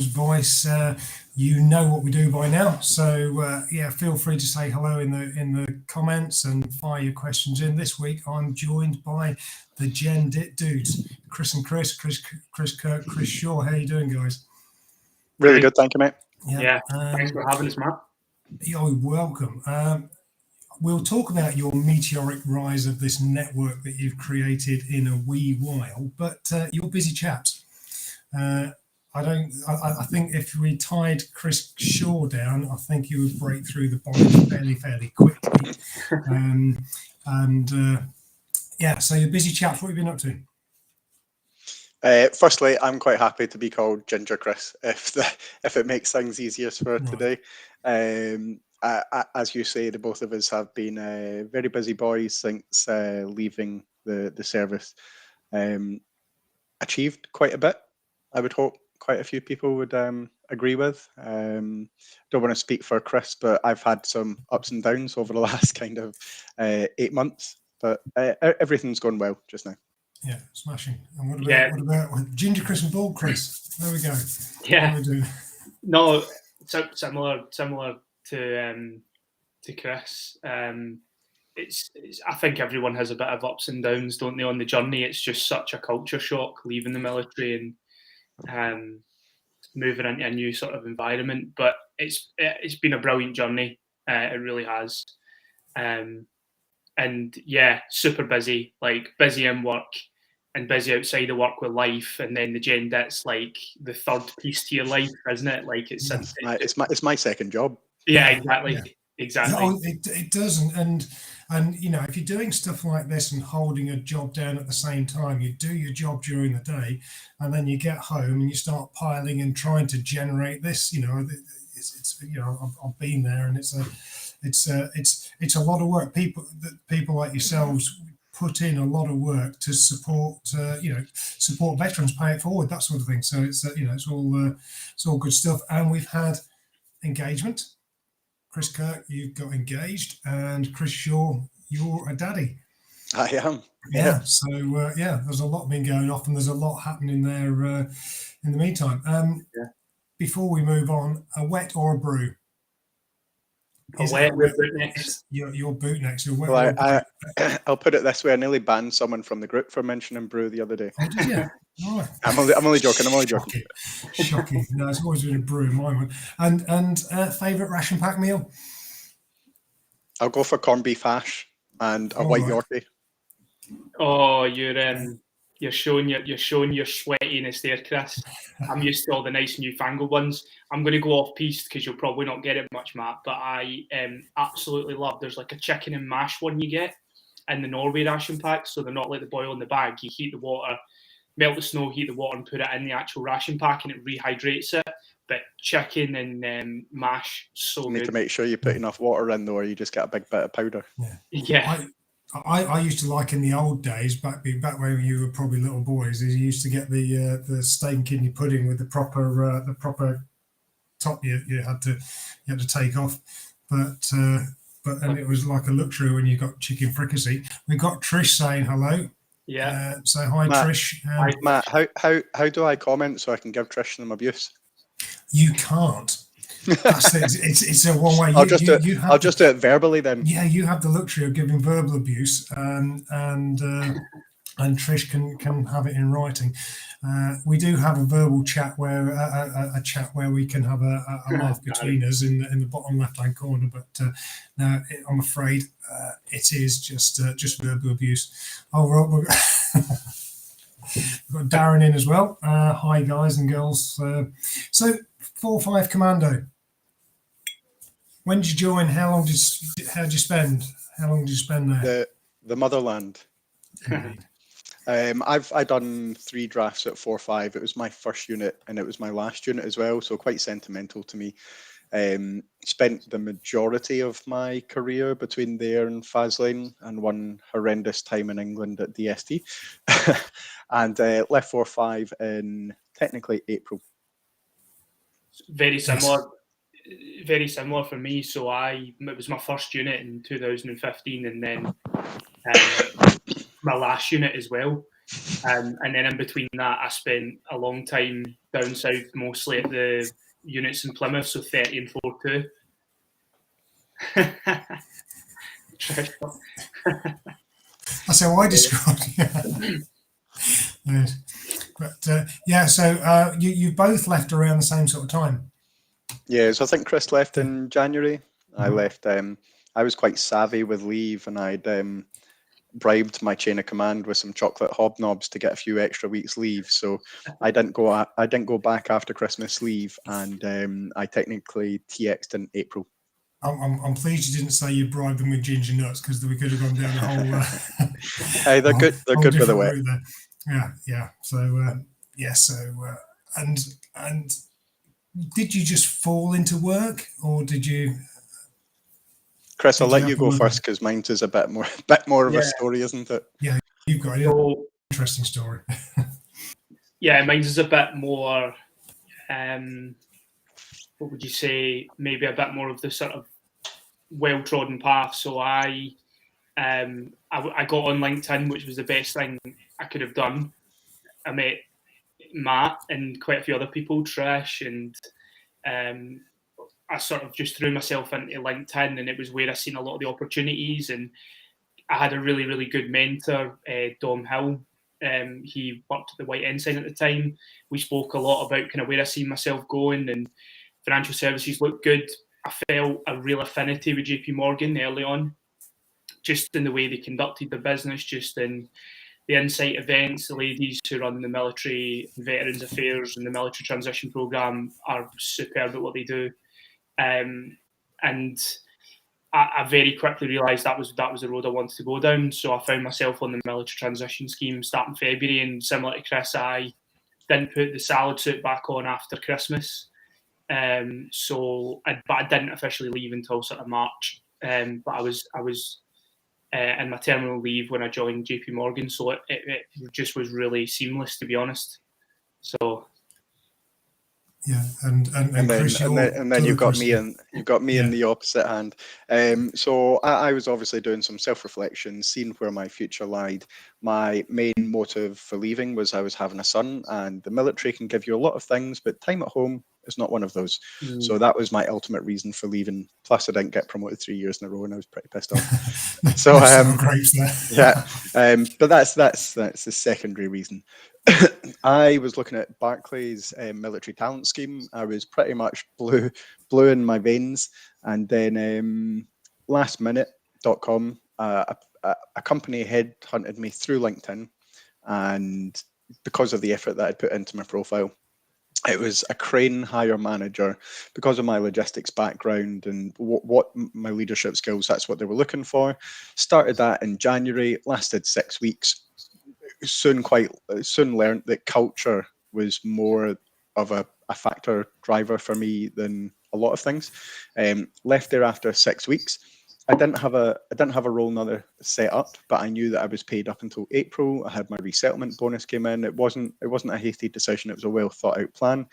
Adam's voice, you know what we do by now. So feel free to say hello in the comments and fire your questions in. This week I'm joined by the Gen Dit Dudes, Chris and Chris, Kirk, Chris Shaw. How you doing, guys? Really good, thank you, mate. Yeah, thanks for having us, Matt. You're welcome. We'll talk about your meteoric rise of this network that you've created in a wee while, but you're busy chaps. I think if we tied Chris Shaw down, I think you would break through the bind fairly quickly. So you're busy chaps. What have you been up to? Firstly, I'm quite happy to be called Ginger Chris if it makes things easier for today. As you say, the both of us have been very busy boys since leaving the service. Achieved quite a bit, I would hope quite a few people would agree with. Don't want to speak for Chris, but I've had some ups and downs over the last kind of 8 months, but everything's going well just now. Yeah, smashing. And what about Ginger Chris and Bald Chris? There we go. Yeah. No, similar to Chris. It's I think everyone has a bit of ups and downs, don't they, on the journey? It's just such a culture shock leaving the military and moving into a new sort of environment. But it's been a brilliant journey. It really has. And yeah, super busy, like busy in work and busy outside of work with life, and then the Gen Dit's like the third piece to your life, isn't it? Like it's my second job. Yeah, exactly. Yeah. Exactly. No, it doesn't, and you know, if you're doing stuff like this and holding a job down at the same time, you do your job during the day, and then you get home and you start piling and trying to generate this. You know, it's you know, I've been there, and it's a lot of work. People like yourselves put in a lot of work to support veterans, pay it forward, that sort of thing. So it's it's all good stuff, and we've had engagement. Chris Kirk, you've got engaged, and Chris Shaw, you're a daddy. I am. Yeah. So there's a lot been going off, and there's a lot happening there in the meantime. Before we move on, a wet or a brew? A wet with Bootnecks. Your Bootnecks. Your wet. Well, I'll put it this way: I nearly banned someone from the group for mentioning brew the other day. Oh, did you? Right. I'm only joking. Shocking. No, it's always been a brew in my mind. And favourite ration pack meal? I'll go for corned beef hash and a white Yorkie. Oh, you're showing your sweatiness there, Chris. I'm used to all the nice newfangled ones. I'm going to go off piste because you'll probably not get it much, Matt. But I absolutely love. There's like a chicken and mash one you get in the Norway ration pack, so they're not like the boil in the bag. You heat the water, melt the snow, heat the water, and put it in the actual ration pack, and it rehydrates it. But chicken and mash, so you need good. to make sure you put enough water in, though, or you just get a big bit of powder. Yeah. I used to like in the old days, back when you were probably little boys, is you used to get the steak and kidney pudding with the proper top you had to take off, but it was like a luxury when you got chicken fricassee. We got Trish saying hello. Yeah. So hi, Matt, Trish. Hi, Matt, how do I comment so I can give Trish some abuse? You can't. It's a one way. I'll just do it verbally then. Yeah, you have the luxury of giving verbal abuse, and Trish can have it in writing. We do have a verbal chat where we can have a laugh between us in the bottom left hand corner. But no, I'm afraid it is just verbal abuse. Oh, we've got Darren in as well. Hi guys and girls. So 4-5 Commando. When did you join? How long did you spend? How long did you spend there? The motherland. I've done 3 drafts at 4-5. It was my first unit and it was my last unit as well, so quite sentimental to me. Spent the majority of my career between there and Faslane, and one horrendous time in England at DST, and left 4-5 in technically April. Very similar. Very similar for me. So it was my first unit in 2015, and then my last unit as well. And then in between that, I spent a long time down south, mostly at the units in Plymouth, so 30 and 4-2. That's how I described it. But yeah, so you both left around the same sort of time. Yeah, so I think Chris left in January. I left. I was quite savvy with leave, and I'd bribed my chain of command with some chocolate hobnobs to get a few extra weeks leave. So I didn't go back after Christmas leave, and I technically TX'd in April. I'm pleased you didn't say you bribed them with ginger nuts, because we could have gone down the whole. Hey, they're good. They're good with the wet. Yeah. So and did you just fall into work, or did you? Chris, I'll let you go first, because mine is a bit more of a story, isn't it? Yeah, you've got an interesting story. Yeah, mine is a bit more. What would you say? Maybe a bit more of the sort of well-trodden path. So I got on LinkedIn, which was the best thing I could have done. I met Matt and quite a few other people, Trish, and I sort of just threw myself into LinkedIn, and it was where I seen a lot of the opportunities. And I had a really, really good mentor, Dom Hill. He worked at the White Ensign at the time. We spoke a lot about kind of where I seen myself going, and financial services looked good. I felt a real affinity with JP Morgan early on, just in the way they conducted the business, just in the insight events. The ladies who run the military veterans affairs and the military transition program are superb at what they do. And I very quickly realised that was the road I wanted to go down. So I found myself on the military transition scheme starting February, and similar to Chris, I didn't put the salad suit back on after Christmas. But I didn't officially leave until sort of March. But I was in my terminal leave when I joined JP Morgan, so it just was really seamless, to be honest. So. Yeah, and then you've got me in the opposite hand. So I was obviously doing some self-reflection, seeing where my future lied. My main motive for leaving was I was having a son, and the military can give you a lot of things, but time at home is not one of those. So that was my ultimate reason for leaving. Plus, I didn't get promoted 3 years in a row, and I was pretty pissed off. So but that's the secondary reason. I was looking at Barclays' military talent scheme. I was pretty much blue in my veins, and then lastminute.com, a company headhunted me through LinkedIn, and because of the effort that I put into my profile, it was a crane hire manager. Because of my logistics background and what my leadership skills, that's what they were looking for. Started that in January, lasted 6 weeks. Soon learned that culture was more of a factor driver for me than a lot of things. Left there after 6 weeks. I didn't have a role another set up, but I knew that I was paid up until April. I had my resettlement bonus came in. It wasn't a hasty decision. It was a well thought out plan.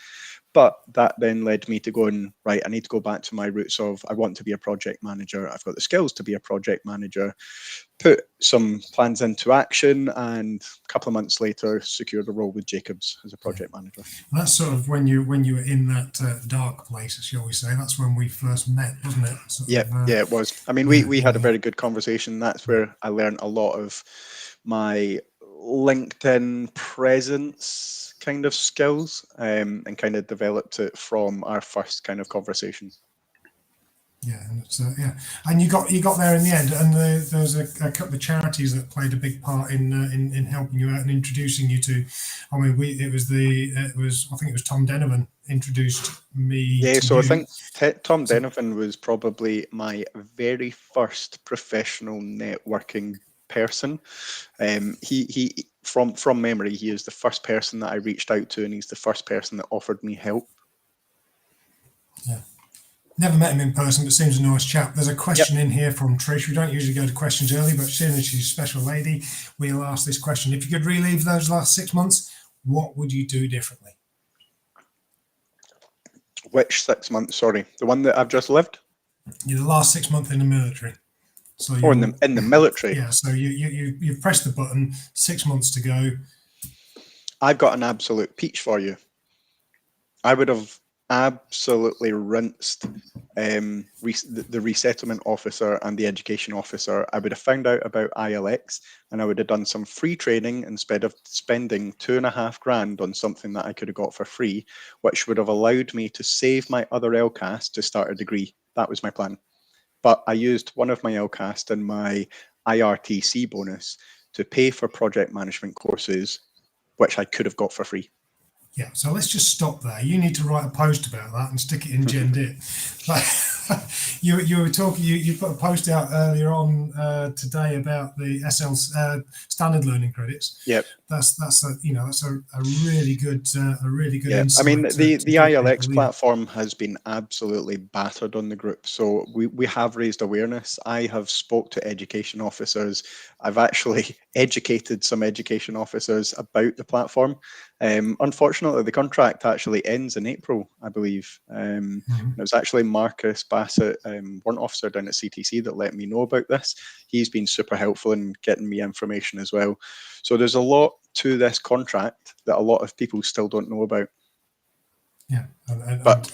But that then led me to going, right, I need to go back to my roots of I want to be a project manager. I've got the skills to be a project manager. Put some plans into action, and a couple of months later secured a role with Jacobs as a project manager. That's sort of when you were in that dark place, shall we say. That's when we first met, wasn't it? Yeah, it was. I mean, we had a very good conversation. That's where I learned a lot of my LinkedIn presence kind of skills, and kind of developed it from our first kind of conversation. Yeah, and you got there in the end, and there was a couple of charities that played a big part in helping you out and introducing you to. I mean, I think it was Tom Denovan introduced me. Yeah, so you. I think Tom Denovan was probably my very first professional networking person. He from memory, he is the first person that I reached out to, and he's the first person that offered me help. Yeah. Never met him in person, but seems a nice chap. There's a question in here from Trish. We don't usually go to questions early, but seeing as she's a special lady, we'll ask this question. If you could relive those last 6 months, what would you do differently? Which 6 months? Sorry, the one that I've just lived? You're the last 6 months in the military. So in the military? Yeah, so you've pressed the button, 6 months to go. I've got an absolute peach for you. I would have absolutely rinsed the resettlement officer and the education officer. I would have found out about ILX, and I would have done some free training instead of spending $2,500 on something that I could have got for free, which would have allowed me to save my other LCAS to start a degree. That was my plan. But I used one of my LCAS and my IRTC bonus to pay for project management courses, which I could have got for free. Yeah, so let's just stop there. You need to write a post about that and stick it in Gen Dit. Like, you were talking. You put a post out earlier on today about the SL standard learning credits. Yep. That's a really good Yeah, insight. I mean the give ILX people, platform has been absolutely battered on the group, so we have raised awareness. I have spoke to education officers. I've actually educated some education officers about the platform. Unfortunately, the contract actually ends in April, I believe. It was actually Marcus Bassett, warrant officer down at CTC, that let me know about this. He's been super helpful in getting me information as well. So there's a lot to this contract that a lot of people still don't know about. Yeah, But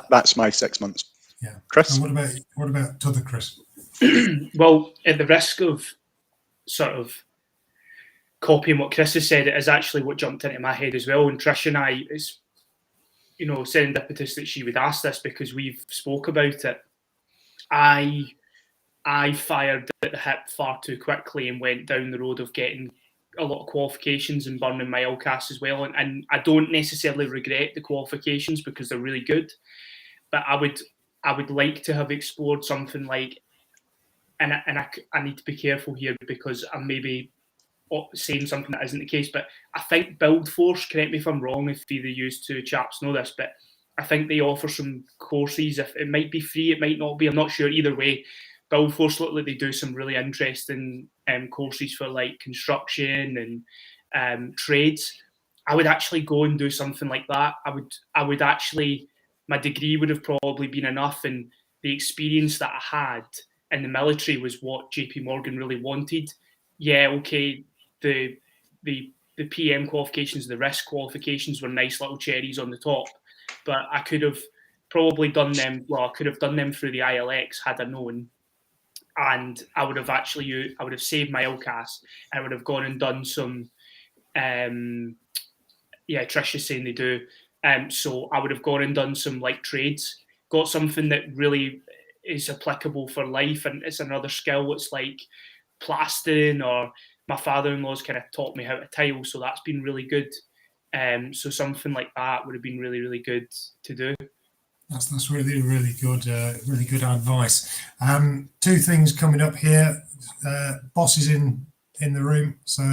that's my 6 months. Yeah, Chris. And what about t'other Chris? Well, at the risk of sort of copying what Chris has said, it is actually what jumped into my head as well. And Trish and I, it's serendipitous that she would ask this because we've spoke about it. I fired at the hip far too quickly and went down the road of getting a lot of qualifications and burning my LCAS as well. And I don't necessarily regret the qualifications because they're really good, but I would like to have explored something like, and I need to be careful here because I'm maybe saying something that isn't the case, but I think Build Force, correct me if I'm wrong, if either you two chaps know this, but I think they offer some courses. If it might be free, it might not be, I'm not sure. Either way, Build Force look like they do some really interesting courses for like construction and trades. I would actually go and do something like that. I would actually, my degree would have probably been enough, and the experience that I had in the military was what JP Morgan really wanted. Yeah, okay, the PM qualifications, the risk qualifications were nice little cherries on the top, but I could have probably done them. Well, I could have done them through the ILX had I known, and I would have saved my LCAS. I would have gone and done some. Yeah, Trish is saying they do. So I would have gone and done some like trades, got something that really is applicable for life, and it's another skill. It's like plastering, or my father-in-law's kind of taught me how to tile, so that's been really good. So something like that would have been really, really good to do. That's really, really good advice. Two things coming up here. Boss is in the room, so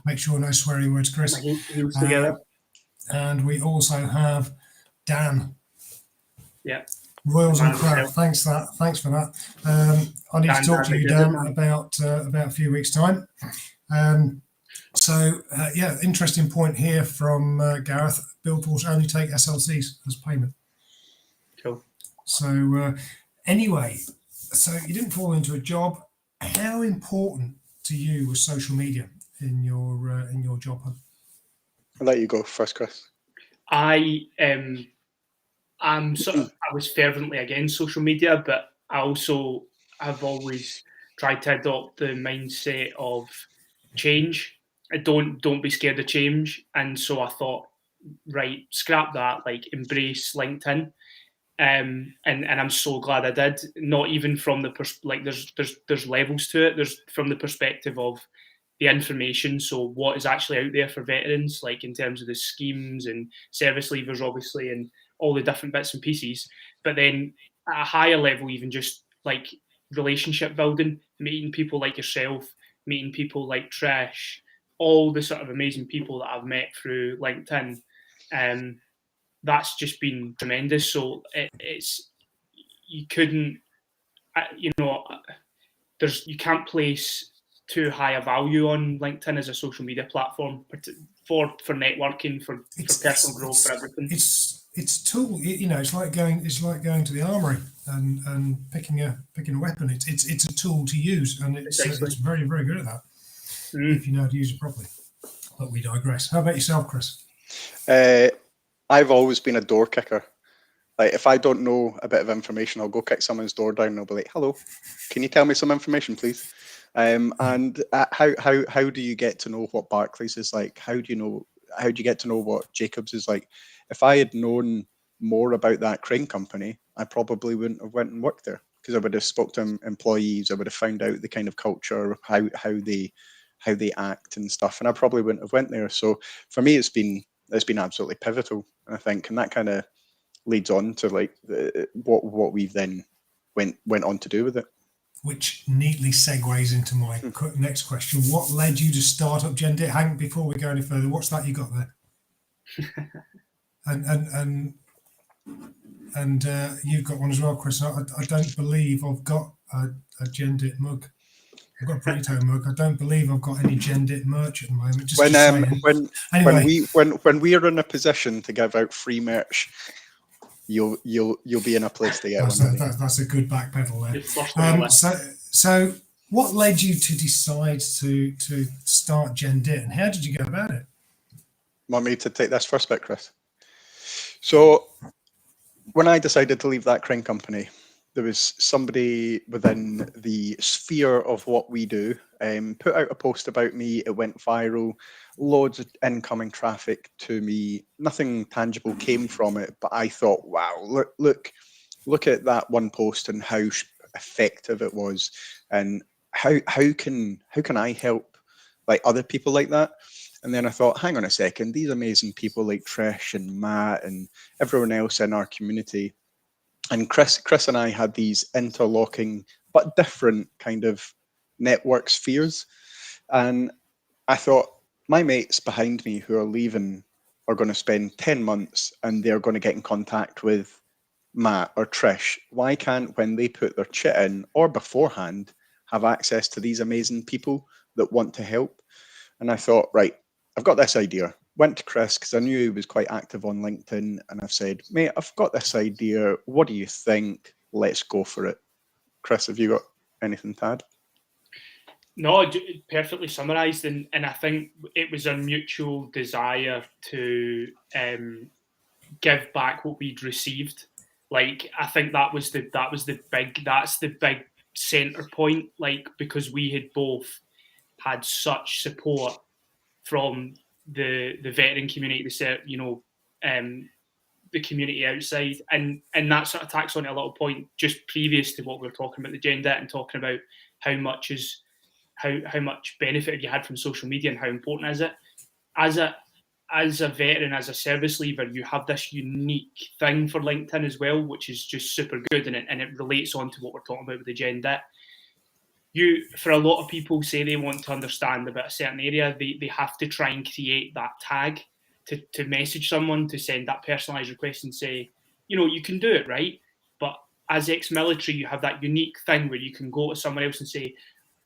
make sure no swearing words, Chris. And we also have Dan. Yeah. Royals and Crown. Thanks for that. I need to talk to you, Dan, about a few weeks' time. Interesting point here from Gareth. Build Force only take SLCs as payment. Cool. So anyway, so you didn't fall into a job. How important to you was social media in your job hunt? I'll let you go first, Chris. I was fervently against social media, but I also have always tried to adopt the mindset of change. Don't be scared of change. And so I thought, right, scrap that, like embrace LinkedIn. And I'm so glad I did. Not even from the there's levels to it. There's from the perspective of the information. So what is actually out there for veterans, like in terms of the schemes and service leavers, obviously, and all the different bits and pieces. But then at a higher level, even just like relationship building, meeting people like yourself, meeting people like Trish, all the sort of amazing people that I've met through LinkedIn. That's just been tremendous. So it's you couldn't, you can't place too high a value on LinkedIn as a social media platform for networking, for personal growth, for everything. It's a tool. It's like going to the armory and picking a weapon. It's a tool to use, and it's very, very good at that if you know how to use it properly. But we digress. How about yourself, Chris? I've always been a door kicker. Like, if I don't know a bit of information, I'll go kick someone's door down and I'll be like, "Hello, can you tell me some information, please?" And how do you get to know what Barclays is like? How do you get to know what Jacobs is like? If I had known more about that crane company, I probably wouldn't have went and worked there, because I would have spoke to employees. I would have found out the kind of culture, how they act and stuff, and I probably wouldn't have went there. So for me, it's been absolutely pivotal, I think, and that kind of leads on to like what we've then went on to do with it. Which neatly segues into my next question. What led you to start up Gen Dit? Hank, before we go any further, what's that you got there? and you've got one as well, Chris. I don't believe I've got a Gen Dit mug. I've got a burrito mug. I don't believe I've got any Gen Dit merch at the moment. When we are in a position to give out free merch, you'll be in a place to get one. That's a good back pedal there. So what led you to decide to start Gen Dit, and how did you go about it? Want me to take this first bit, Chris? So when I decided to leave that crane company, there was somebody within the sphere of what we do put out a post about me. It went viral, loads of incoming traffic to me. Nothing tangible came from it, but I thought, wow, look at that one post and how effective it was, and how can I help like other people like that? And then I thought, hang on a second, these amazing people like Trish and Matt and everyone else in our community, and Chris and I had these interlocking but different kind of network spheres. And I thought, my mates behind me who are leaving are going to spend 10 months and they're going to get in contact with Matt or Trish. Why can't, when they put their chit in or beforehand, have access to these amazing people that want to help? And I thought, right, I've got this idea. Went to Chris because I knew he was quite active on LinkedIn, and I've said, mate, I've got this idea. What do you think? Let's go for it. Chris, have you got anything to add? No, perfectly summarised, and I think it was a mutual desire to give back what we'd received. Like, I think that's the big centre point. Like, because we had both had such support from the veteran community, the community outside, and that sort of tacks on to a little point just previous to what we were talking about the Gen Dit and talking about how much benefit have you had from social media and how important is it. As a veteran, as a service leaver, you have this unique thing for LinkedIn as well, which is just super good, and it relates on to what we're talking about with the Gen Dit. For a lot of people, say they want to understand about a certain area, they have to try and create that tag to message someone, to send that personalized request and say, you can do it, right? But as ex-military, you have that unique thing where you can go to someone else and say,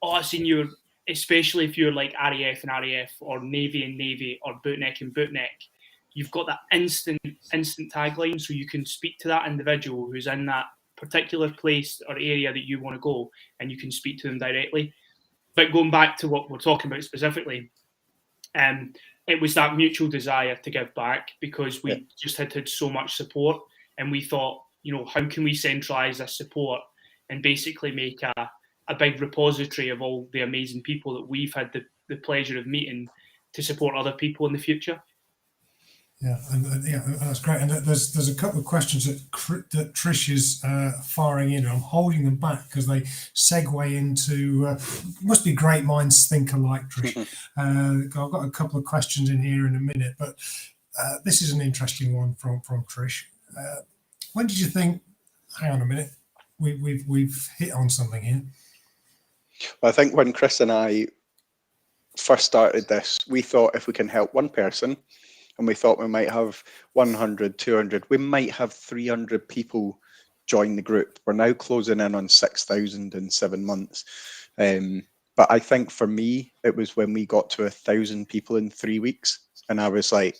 oh, I've seen you, especially if you're like RAF and RAF or Navy and Navy or Bootneck and Bootneck, you've got that instant tagline, so you can speak to that individual who's in that particular place or area that you want to go, and you can speak to them directly. But going back to what we're talking about specifically, it was that mutual desire to give back because we just had so much support, and we thought, how can we centralise this support and basically make a big repository of all the amazing people that we've had the pleasure of meeting to support other people in the future. Yeah, and that's great. And there's a couple of questions that Trish is firing in. I'm holding them back because they segue into. Must be great minds think alike, Trish. I've got a couple of questions in here in a minute, but this is an interesting one from Trish. When did you think? Hang on a minute, we've hit on something here. Well, I think when Chris and I first started this, we thought if we can help one person, and we thought we might have 100, 200, we might have 300 people join the group. We're now closing in on 6,000 in 7 months. But I think for me, it was when we got to 1,000 people in 3 weeks. And I was like,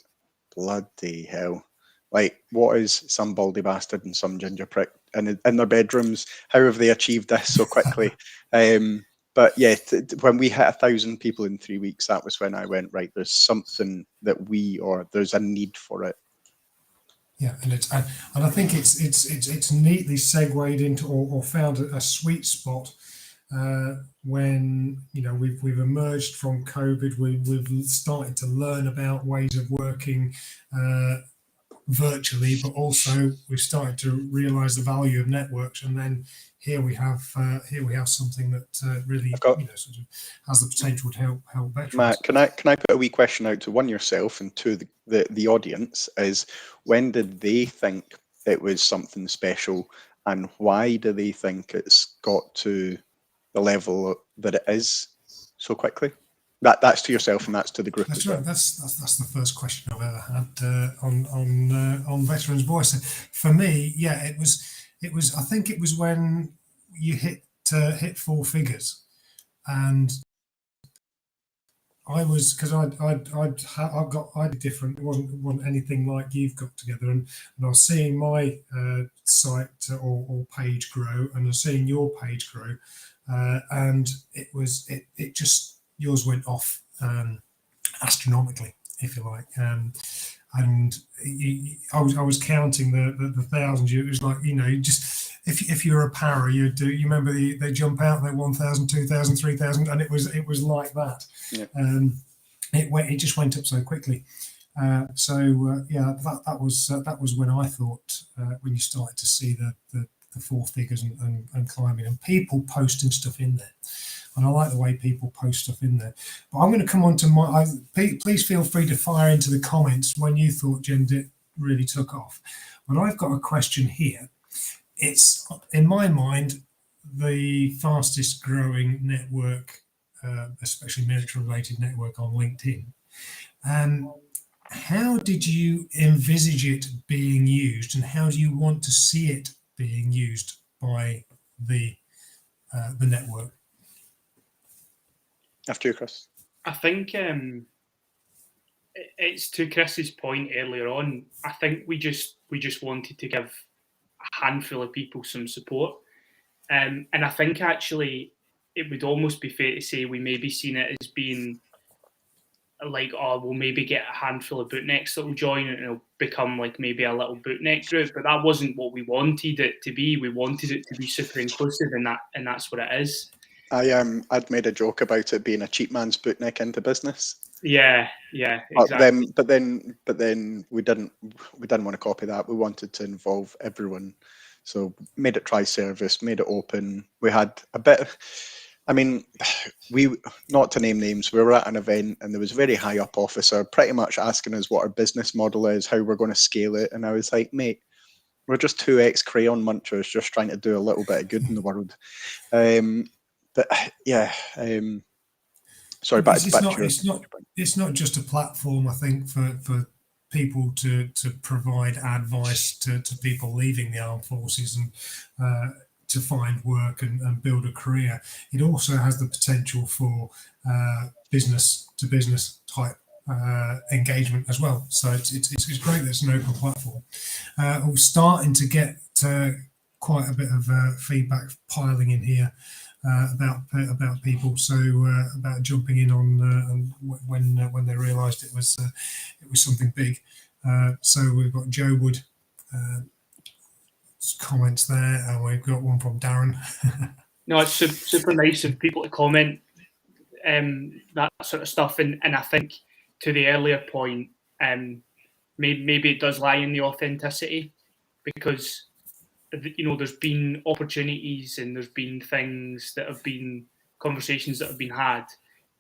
bloody hell. Like, what is some baldy bastard and some ginger prick in their bedrooms? How have they achieved this so quickly? But yeah, when we hit 1,000 people in 3 weeks, that was when I went, right, there's something that there's a need for it. Yeah, and I think it's neatly segued into or found a sweet spot when we've emerged from COVID. We've started to learn about ways of working virtually, but also we've started to realise the value of networks. And then here we have something that really got- sort of has the potential to help veterans. Matt, can I put a wee question out to one yourself and to the audience? Is when did they think it was something special, and why do they think it's got to the level that it is so quickly? That's to yourself and that's to the group. That's as right. well. That's the first question I've ever had on Veterans Voice. For me, yeah, it was. I think it was when you hit four figures, and I was because I did different. It wasn't anything like you've got together, and I was seeing my site or page grow, and I was seeing your page grow, and it just yours went off. Astronomically, if you like, and I was counting the thousands. It was like just if you're a para, you remember they jump out, they're 1,000, 2,000, 3,000, and it was like that. Yeah. It just went up so quickly. Yeah, that was when I thought when you started to see the four figures and climbing, and people posting stuff in there. And I like the way people post stuff in there. But I'm going to come on to please feel free to fire into the comments when you thought Gen Dit really took off. But I've got a question here. It's, in my mind, the fastest growing network, especially military-related network on LinkedIn. How did you envisage it being used, and how do you want to see it being used by the network? After you, Chris. I think it's to Chris's point earlier on. I think we just wanted to give a handful of people some support, and I think actually it would almost be fair to say we maybe seen it as being like, oh, we'll maybe get a handful of bootnecks that will join and it'll become like maybe a little bootneck group. But that wasn't what we wanted it to be. We wanted it to be super inclusive, and that's what it is. I'd made a joke about it being a cheap man's bootneck into business. Yeah, exactly. But then we didn't want to copy that. We wanted to involve everyone, so made it tri-service, made it open. We had a bit. I mean, we, not to name names, we were at an event and there was a very high up officer pretty much asking us what our business model is, how we're going to scale it, and I was like, mate, we're just two ex-crayon munchers just trying to do a little bit of good in the world. But yeah, sorry, back to your it's not just a platform, I think, for people to provide advice to people leaving the armed forces and to find work and build a career. It also has the potential for business to business type engagement as well. So it's great that it's an open platform. We're starting to get quite a bit of feedback piling in here about people, so about jumping in on when they realised it was something big. So we've got Joe Wood comments there, and we've got one from Darren. No, it's super nice of people to comment that sort of stuff, and I think to the earlier point, maybe it does lie in the authenticity, because there's been opportunities and there's been things that have been conversations that have been had,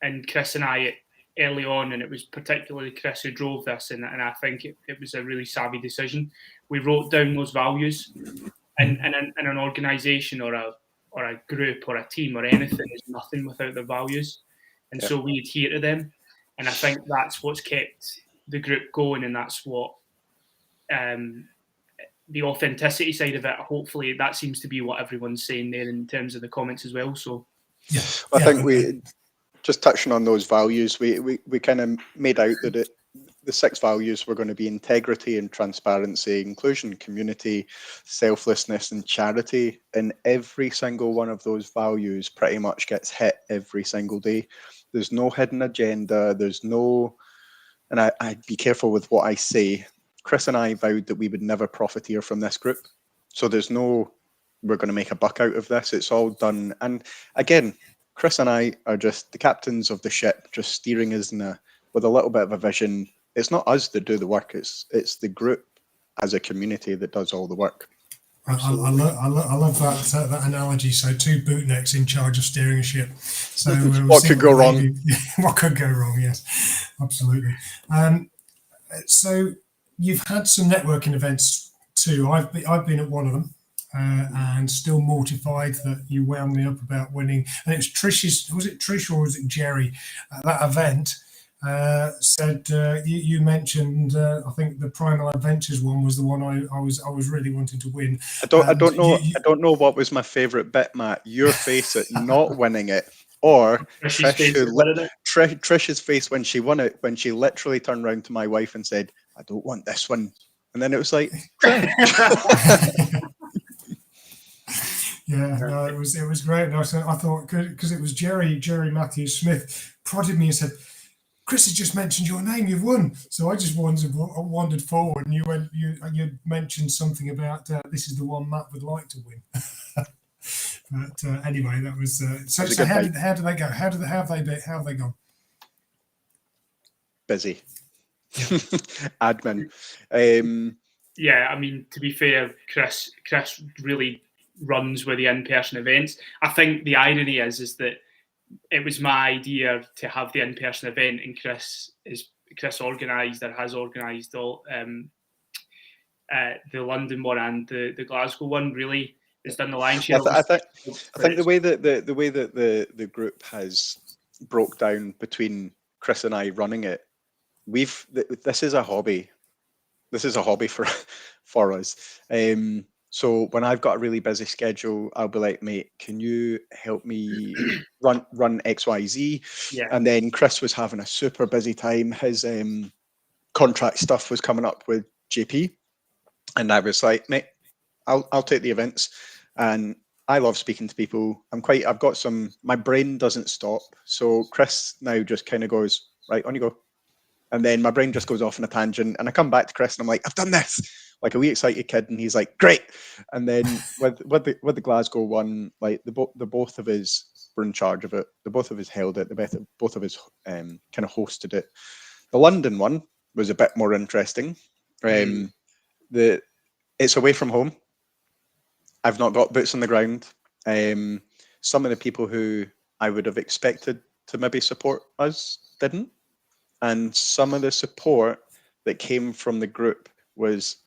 and Chris and I early on, and it was particularly Chris who drove this, and I think it was a really savvy decision. We wrote down those values, and an organisation or a group or a team or anything is nothing without their values, and so we adhere to them, and I think that's what's kept the group going, and that's what the authenticity side of it, hopefully that seems to be what everyone's saying there in terms of the comments as well. So I think we just touching on those values, we kind of made out that the 6 values were going to be integrity and transparency, inclusion, community, selflessness, and charity. And every single one of those values pretty much gets hit every single day. There's no hidden agenda. There's no, and I'd be careful with what I say, Chris and I vowed that we would never profiteer from this group. So there's no, we're going to make a buck out of this. It's all done. And again, Chris and I are just the captains of the ship, just steering us with a little bit of a vision. It's not us that do the work. It's the group as a community that does all the work. I love that analogy. So 2 bootnecks in charge of steering a ship. So what could go wrong? What could go wrong? Yes, absolutely. So you've had some networking events too. I've been at one of them, and still mortified that you wound me up about winning. And it was Trish's. Was it Trish or was it Jerry? At that event. Said you mentioned I think the Primal Adventures one was the one I was really wanting to win. I don't know what was my favourite bit, Matt. Your face at not winning it, or Trish's face when she won it, when she literally turned around to my wife and said, "I don't want this one," and then it was like, yeah, no, it was great. And I thought because it was Jerry Matthews Smith prodded me and said, "Chris has just mentioned your name. You've won." So I just wandered forward, and you mentioned something about this is the one Matt would like to win. But anyway, that was so. How did they go? How have they gone? Busy. Admin. Yeah, I mean, to be fair, Chris really runs with the in-person events. I think the irony is that it was my idea to have the in-person event, and Chris organised or has organised all the London one and the Glasgow one. Really, has done the lion's share. I think the way that the group has broke down between Chris and I running it, this is a hobby. This is a hobby for us. So when I've got a really busy schedule, I'll be like, "Mate, can you help me run XYZ?" Yeah. And then Chris was having a super busy time. His contract stuff was coming up with JP, and I was like, "Mate, I'll take the events." And I love speaking to people. I've got some. My brain doesn't stop. So Chris now just kind of goes, "Right, on you go." And then my brain just goes off on a tangent, and I come back to Chris and I'm like, "I've done this," like a wee excited kid, and he's like, "Great." And then with the Glasgow one, like the both of us were in charge of it. The both of us held it. Both of us kind of hosted it. The London one was a bit more interesting. It's away from home. I've not got boots on the ground. Some of the people who I would have expected to maybe support us didn't. And some of the support that came from the group was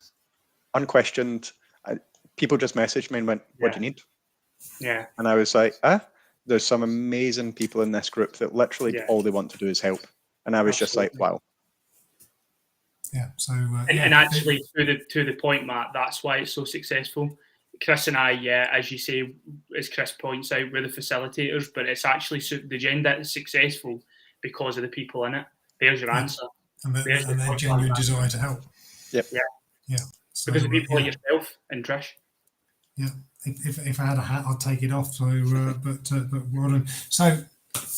unquestioned. People just messaged me and went, "What do you need?" Yeah. And I was like, there's some amazing people in this group that literally all they want to do is help. And I was just like, wow. Yeah. So and actually to the point, Matt, that's why it's so successful. Chris and I, as you say, as Chris points out, we're the facilitators, but it's actually the Gen Dit is successful because of the people in it. There's your answer. And their genuine desire to help. Yep. Yeah. So, because of people like yourself and Trish. Yeah. If I had a hat, I'd take it off. So, but well done. So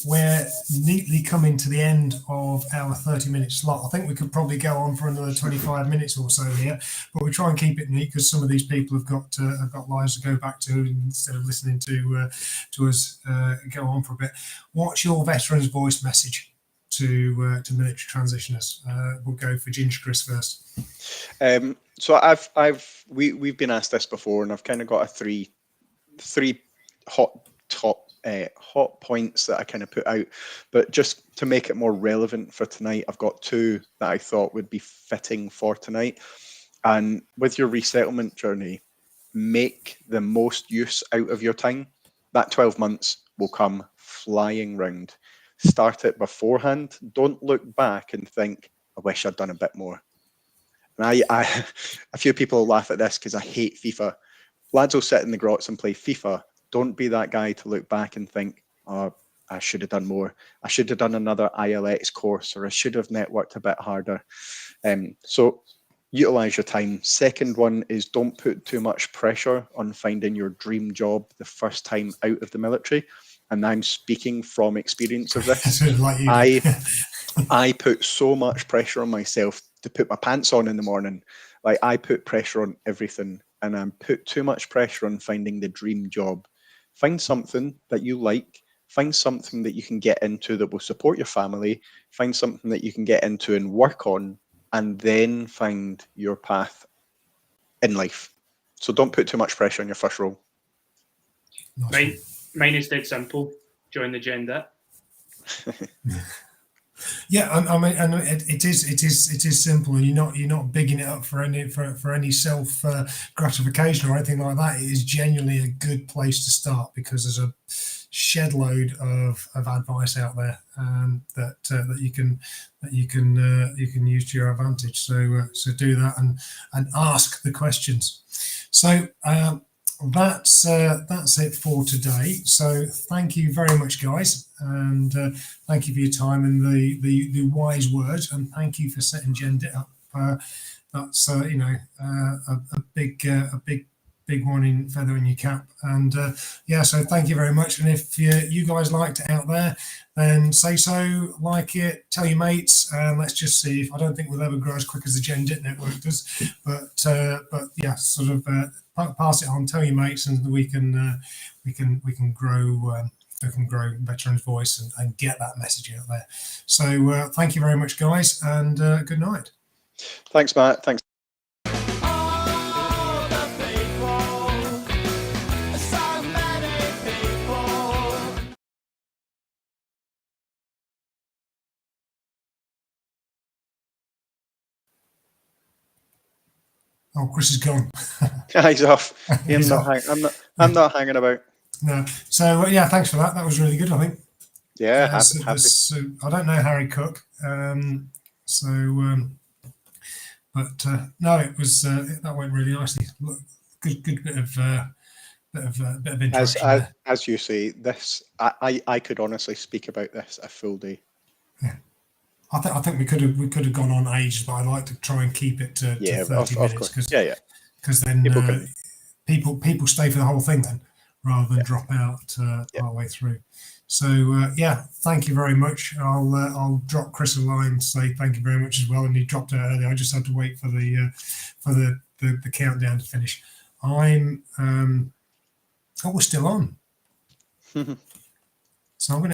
we're neatly coming to the end of our 30-minute slot. I think we could probably go on for another 25 minutes or so here, but we try and keep it neat because some of these people have got lives to go back to instead of listening to us go on for a bit. What's your veterans' voice message to military transitioners? We'll go for Ginger Chris first. So we've been asked this before, and I've kind of got a three hot points that I kind of put out, but just to make it more relevant for tonight, I've got 2 that I thought would be fitting for tonight. And with your resettlement journey, make the most use out of your time. That 12 months will come flying round. Start it beforehand. Don't look back and think, "I wish I'd done a bit more." And a few people laugh at this because I hate FIFA. Lads will sit in the grots and play FIFA. Don't be that guy to look back and think, "Oh, I should have done more. I should have done another ILX course, or I should have networked a bit harder." So utilize your time. Second one is don't put too much pressure on finding your dream job the first time out of the military. And I'm speaking from experience of this. Like I put so much pressure on myself to put my pants on in the morning. Like, I put pressure on everything, and I put too much pressure on finding the dream job. Find something that you like. Find something that you can get into that will support your family. Find something that you can get into and work on, and then find your path in life. So don't put too much pressure on your first role. Mine is dead simple. Join the Gen Dit. Yeah, I mean, and it is simple, and you're not bigging it up for any self gratification or anything like that. It is genuinely a good place to start, because there's a shed load of advice out there that you can use to your advantage. So do that and ask the questions. So that's it for today. So thank you very much, guys, and thank you for your time and the wise words, and thank you for setting Gen Dit up. That's a big one in feather in your cap, and so thank you very much. And if you guys liked it out there, then say so, like it, tell your mates, and let's just see. If I don't think we'll ever grow as quick as the Gen Dit network does, but yeah, sort of pass it on, tell your mates, and we can grow. We can grow Veterans Voice and get that message out there. So thank you very much, guys, and good night. Thanks, Matt. Thanks. Oh, Chris is gone. He's off. He's off. I'm not hanging about. No. So yeah, thanks for that. That was really good, I think. Yeah, happy. So I don't know Harry Cook. No, it was that went really nicely. Good bit of interaction. As you say, this I could honestly speak about this a full day. Yeah. I think we could have gone on ages, but I like to try and keep it to 30 minutes, because then people stay for the whole thing then, rather than drop out partway through. So thank you very much. I'll drop Chris a line to say thank you very much as well, and he dropped out early. I just had to wait for the countdown to finish. We're still on. So I'm going to